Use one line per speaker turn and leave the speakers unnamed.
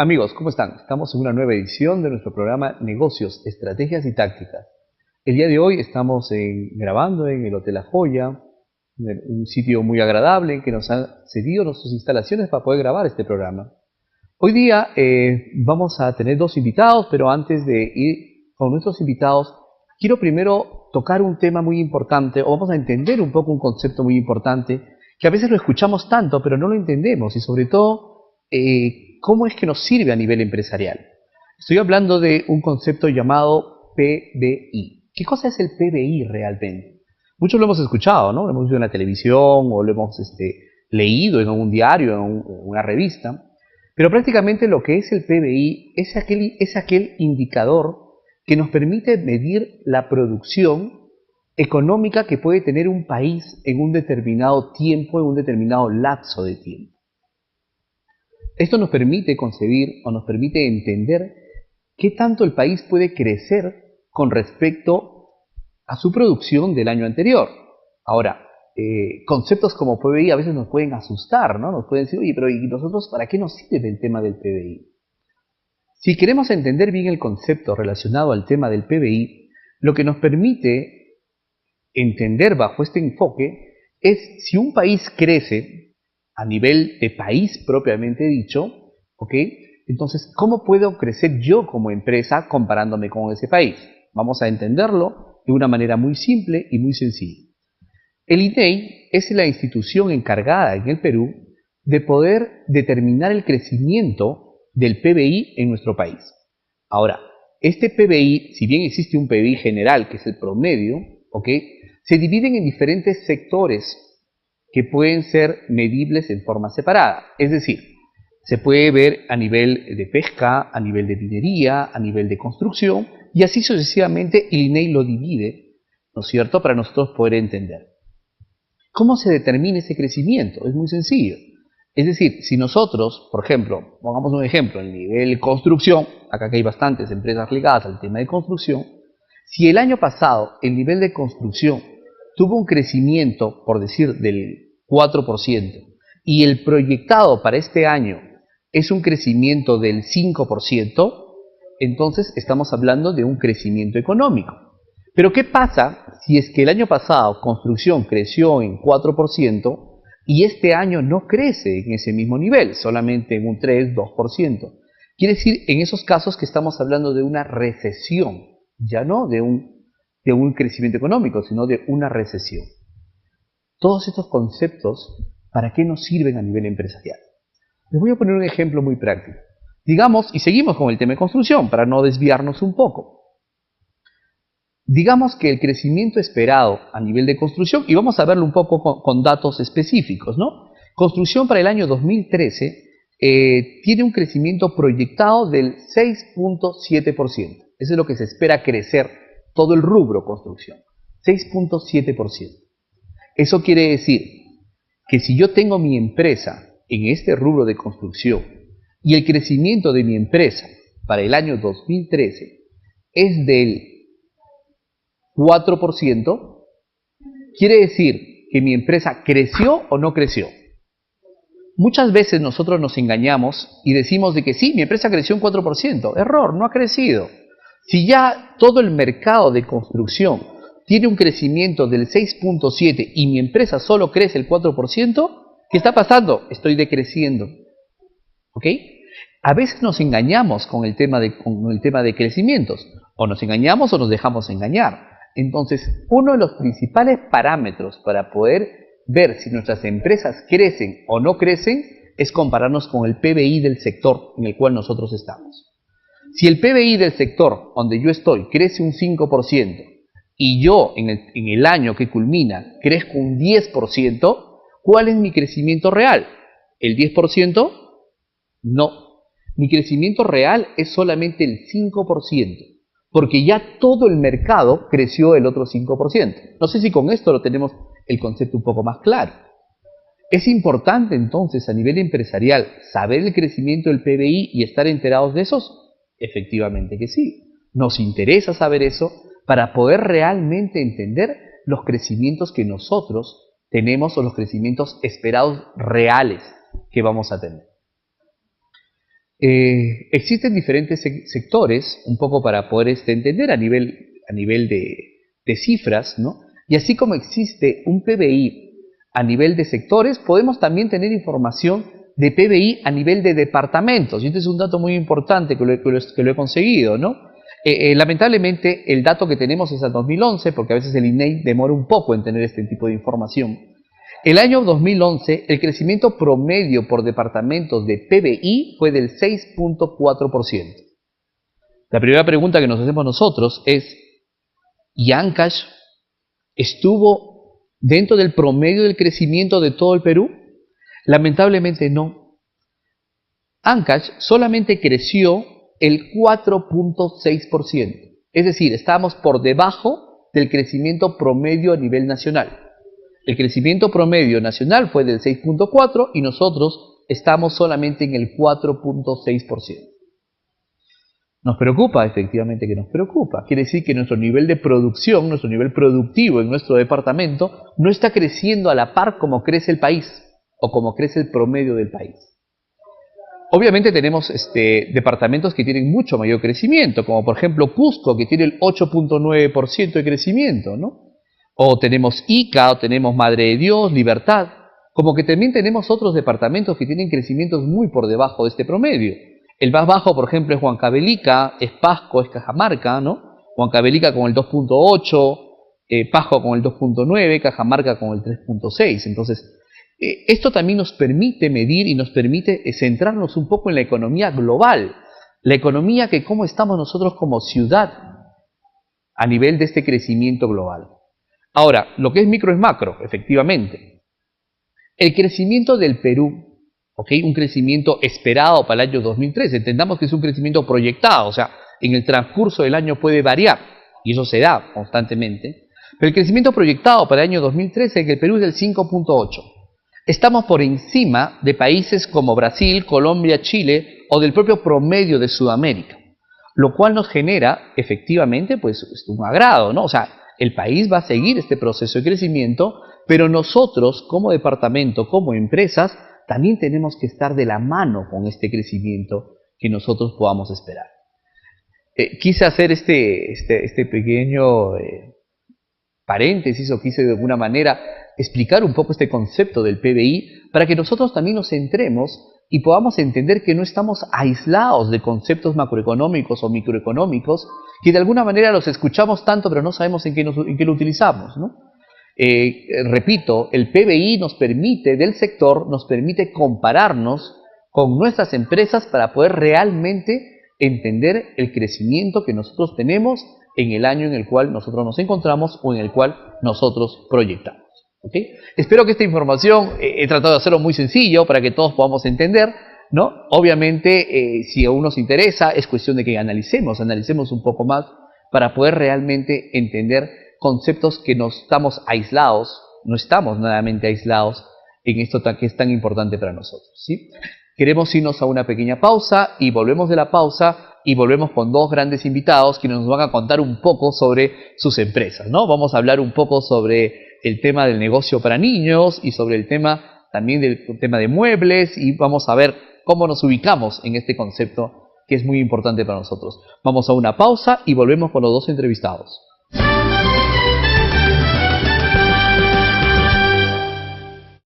Amigos, ¿cómo están? Estamos en una nueva edición de nuestro programa Negocios, Estrategias y Tácticas. El día de hoy estamos grabando en el Hotel La Joya, un sitio muy agradable que nos ha cedido nuestras instalaciones para poder grabar este programa. Hoy día vamos a tener dos invitados, pero antes de ir con nuestros invitados, quiero primero tocar un tema muy importante, o vamos a entender un poco un concepto muy importante, que a veces lo escuchamos tanto, pero no lo entendemos, y sobre todo, cómo es que nos sirve a nivel empresarial. Estoy hablando de un concepto llamado PBI. ¿Qué cosa es el PBI realmente? Muchos lo hemos escuchado, ¿no? Lo hemos visto en la televisión o lo hemos leído en un diario, en una revista. Pero prácticamente lo que es el PBI es aquel indicador que nos permite medir la producción económica que puede tener un país en un determinado tiempo, en un determinado lapso de tiempo. Esto nos permite concebir o nos permite entender qué tanto el país puede crecer con respecto a su producción del año anterior. Ahora, conceptos como PBI a veces nos pueden asustar, ¿no? Nos pueden decir, oye, pero ¿y nosotros para qué nos sirve el tema del PBI? Si queremos entender bien el concepto relacionado al tema del PBI, lo que nos permite entender bajo este enfoque es si un país crece a nivel de país propiamente dicho, ¿ok? Entonces, ¿cómo puedo crecer yo como empresa comparándome con ese país? Vamos a entenderlo de una manera muy simple y muy sencilla. El INEI es la institución encargada en el Perú de poder determinar el crecimiento del PBI en nuestro país. Ahora, este PBI, si bien existe un PBI general, que es el promedio, ¿ok?, se dividen en diferentes sectores que pueden ser medibles en forma separada. Es decir, se puede ver a nivel de pesca, a nivel de minería, a nivel de construcción, y así sucesivamente el INEI lo divide, ¿no es cierto?, para nosotros poder entender. ¿Cómo se determina ese crecimiento? Es muy sencillo. Es decir, si nosotros, por ejemplo, pongamos un ejemplo, en nivel construcción, acá que hay bastantes empresas ligadas al tema de construcción, si el año pasado el nivel de construcción tuvo un crecimiento, por decir, del 4%, y el proyectado para este año es un crecimiento del 5%, entonces estamos hablando de un crecimiento económico. Pero ¿qué pasa si es que el año pasado construcción creció en 4% y este año no crece en ese mismo nivel, solamente en un 3, 2%? Quiere decir en esos casos que estamos hablando de una recesión, ya no de un crecimiento económico, sino de una recesión. Todos estos conceptos, ¿para qué nos sirven a nivel empresarial? Les voy a poner un ejemplo muy práctico. Digamos, y seguimos con el tema de construcción, para no desviarnos un poco. Digamos que el crecimiento esperado a nivel de construcción, y vamos a verlo un poco con datos específicos, ¿no? Construcción para el año 2013 tiene un crecimiento proyectado del 6.7%. Eso es lo que se espera crecer todo el rubro construcción, 6.7%. Eso quiere decir que si yo tengo mi empresa en este rubro de construcción y el crecimiento de mi empresa para el año 2013 es del 4%, quiere decir que mi empresa creció o no creció. Muchas veces nosotros nos engañamos y decimos de que sí, mi empresa creció un 4%. Error, no ha crecido. Si ya todo el mercado de construcción tiene un crecimiento del 6.7% y mi empresa solo crece el 4%, ¿qué está pasando? Estoy decreciendo. ¿Ok? A veces nos engañamos con el tema de crecimientos. O nos engañamos o nos dejamos engañar. Entonces, uno de los principales parámetros para poder ver si nuestras empresas crecen o no crecen es compararnos con el PBI del sector en el cual nosotros estamos. Si el PBI del sector donde yo estoy crece un 5% y yo en el año que culmina crezco un 10%, ¿cuál es mi crecimiento real? ¿El 10%? No. Mi crecimiento real es solamente el 5%. Porque ya todo el mercado creció el otro 5%. No sé si con esto lo tenemos el concepto un poco más claro. ¿Es importante entonces a nivel empresarial saber el crecimiento del PBI y estar enterados de esos? Efectivamente que sí. Nos interesa saber eso para poder realmente entender los crecimientos que nosotros tenemos o los crecimientos esperados reales que vamos a tener. Existen diferentes sectores, un poco para poder entender a nivel de cifras, ¿no? Y así como existe un PBI a nivel de sectores, podemos también tener información de PBI a nivel de departamentos. Y este es un dato muy importante que lo he conseguido, ¿no? Lamentablemente el dato que tenemos es al 2011, porque a veces el INEI demora un poco en tener este tipo de información. El año 2011, el crecimiento promedio por departamentos de PBI fue del 6.4%. La primera pregunta que nos hacemos nosotros es, ¿y Ancash estuvo dentro del promedio del crecimiento de todo el Perú? Lamentablemente no. Ancash solamente creció el 4.6%. Es decir, estábamos por debajo del crecimiento promedio a nivel nacional. El crecimiento promedio nacional fue del 6.4% y nosotros estamos solamente en el 4.6%. ¿Nos preocupa? Efectivamente que nos preocupa. Quiere decir que nuestro nivel de producción, nuestro nivel productivo en nuestro departamento no está creciendo a la par como crece el país o como crece el promedio del país. Obviamente tenemos departamentos que tienen mucho mayor crecimiento, como por ejemplo Cusco, que tiene el 8.9% de crecimiento, ¿no? O tenemos Ica, o tenemos Madre de Dios, Libertad, como que también tenemos otros departamentos que tienen crecimientos muy por debajo de este promedio. El más bajo, por ejemplo, es Huancavelica, es Pasco, es Cajamarca, ¿no? Huancavelica con el 2.8, Pasco con el 2.9, Cajamarca con el 3.6. Entonces, esto también nos permite medir y nos permite centrarnos un poco en la economía global. La economía que cómo estamos nosotros como ciudad a nivel de este crecimiento global. Ahora, lo que es micro es macro, efectivamente. El crecimiento del Perú, ¿okay? Un crecimiento esperado para el año 2013. Entendamos que es un crecimiento proyectado, o sea, en el transcurso del año puede variar, y eso se da constantemente. Pero el crecimiento proyectado para el año 2013 en el Perú es del 5.8%. Estamos por encima de países como Brasil, Colombia, Chile o del propio promedio de Sudamérica, lo cual nos genera efectivamente pues un agrado, ¿no? O sea, el país va a seguir este proceso de crecimiento, pero nosotros como departamento, como empresas, también tenemos que estar de la mano con este crecimiento que nosotros podamos esperar. Quise hacer este pequeño paréntesis, o quise de alguna manera explicar un poco este concepto del PBI para que nosotros también nos centremos y podamos entender que no estamos aislados de conceptos macroeconómicos o microeconómicos que de alguna manera los escuchamos tanto pero no sabemos en qué lo utilizamos, ¿no? Repito, el PBI del sector nos permite compararnos con nuestras empresas para poder realmente entender el crecimiento que nosotros tenemos en el año en el cual nosotros nos encontramos o en el cual nosotros proyectamos. ¿Okay? Espero que esta información he tratado de hacerlo muy sencillo para que todos podamos entender, ¿no? Obviamente, si aún nos interesa, es cuestión de que analicemos un poco más para poder realmente entender conceptos que no estamos aislados, no estamos nuevamente aislados en esto que es tan importante para nosotros, ¿sí? Queremos irnos a una pequeña pausa y volvemos de la pausa y volvemos con dos grandes invitados que nos van a contar un poco sobre sus empresas, ¿no? Vamos a hablar un poco sobre el tema del negocio para niños y sobre el tema también del tema de muebles, y vamos a ver cómo nos ubicamos en este concepto que es muy importante para nosotros. Vamos a una pausa y volvemos con los dos entrevistados.